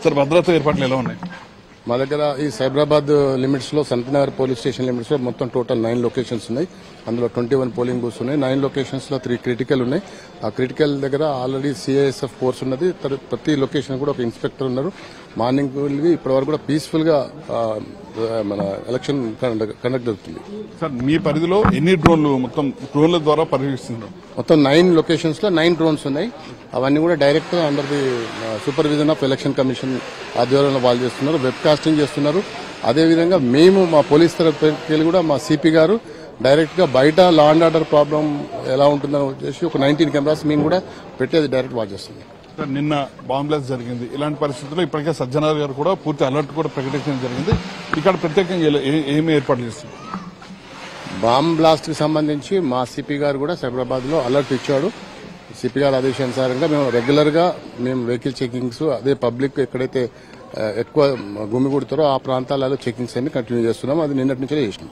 Sir భద్రతా ఏర్పాట్లు ఎలా ఉన్నాయి? మా దగ్గర ఈ సైబరాబాద్ లిమిట్స్ లో సంతనగర్ పోలీస్ స్టేషన్ లిమిట్స్ లో మొత్తం టోటల్ 9 లొకేషన్స్ ఉన్నాయి. అందులో 21 పోలింగ్ బూత్స్ ఉన్నాయి. 9 లొకేషన్స్ లో 3 క్రిటికల్ ఉన్నాయి. ఆ క్రిటికల్ దగ్గర ఆల్రెడీ సిఐఎస్ఎఫ్ ఫోర్స్ ఉన్నది. ప్రతి లొకేషన్ కూడా ఒక ఇన్స్పెక్టర్ ఉన్నారు. మార్నింగ్ ఇప్పటి వరకు కూడా పీస్ఫుల్ గా మన ఎలక్షన్ కండక్ట్ జరుగుతుంది. సార్ మీ పరిధిలో ఎన్ని డ్రోన్లు మొత్తం డ్రోన్ల ద్వారా పర్యవేక్షిస్తున్నారు? మొత్తం 9 లొకేషన్స్ లో 9 డ్రోన్స్ ఉన్నాయి. అవన్నీ కూడా డైరెక్ట్ గా under the supervision of election commission ఆధ్వర్యంలో వాళ్ళు చేస్తున్నారు. వెబ్ కాస్టింగ్ చేస్తున్నారు. అదేవిధంగా మేము మా పోలీస్ తరఫుకి కూడా మా సిపి గారు డైరెక్ట్ గా బయట లా అండ్ ఆర్డర్ ప్రాబ్లం ఎలా ఉంటుందని వచ్చేసి ఒక 19 కెమెరాస్ మేము కూడా పెట్టి అది డైరెక్ట్ వాచ్ చేస్తుంది. సార్ నిన్న బాంబ్ బ్లాస్ట్ జరిగింది. ఇలాంటి పరిస్థితుల్లో ఇప్పటికే సజ్జనార్ గారు కూడా పూర్తి అలర్ట్ కూడా ప్రకటించడం జరిగింది. ఇక్కడ ప్రత్యేకంగా ఏమి ఏర్పాటు చేస్తుంది? బాంబ్ బ్లాస్ట్ కి సంబంధించి మా సిపి గారు కూడా సైబరాబాద్ లో అలర్ట్ ఇచ్చాడు. సిపి గారు ఆదేశానుసారంగా మేము రెగ్యులర్ గా వెహికల్ చెకింగ్స్ అదే పబ్లిక్ ఎక్కడైతే ఎక్కువ గుమిగూడుతారో ఆ ప్రాంతాలలో చెకింగ్స్ అన్ని కంటిన్యూ చేస్తున్నాం. అది నిన్నటి నుంచే చేసినాం.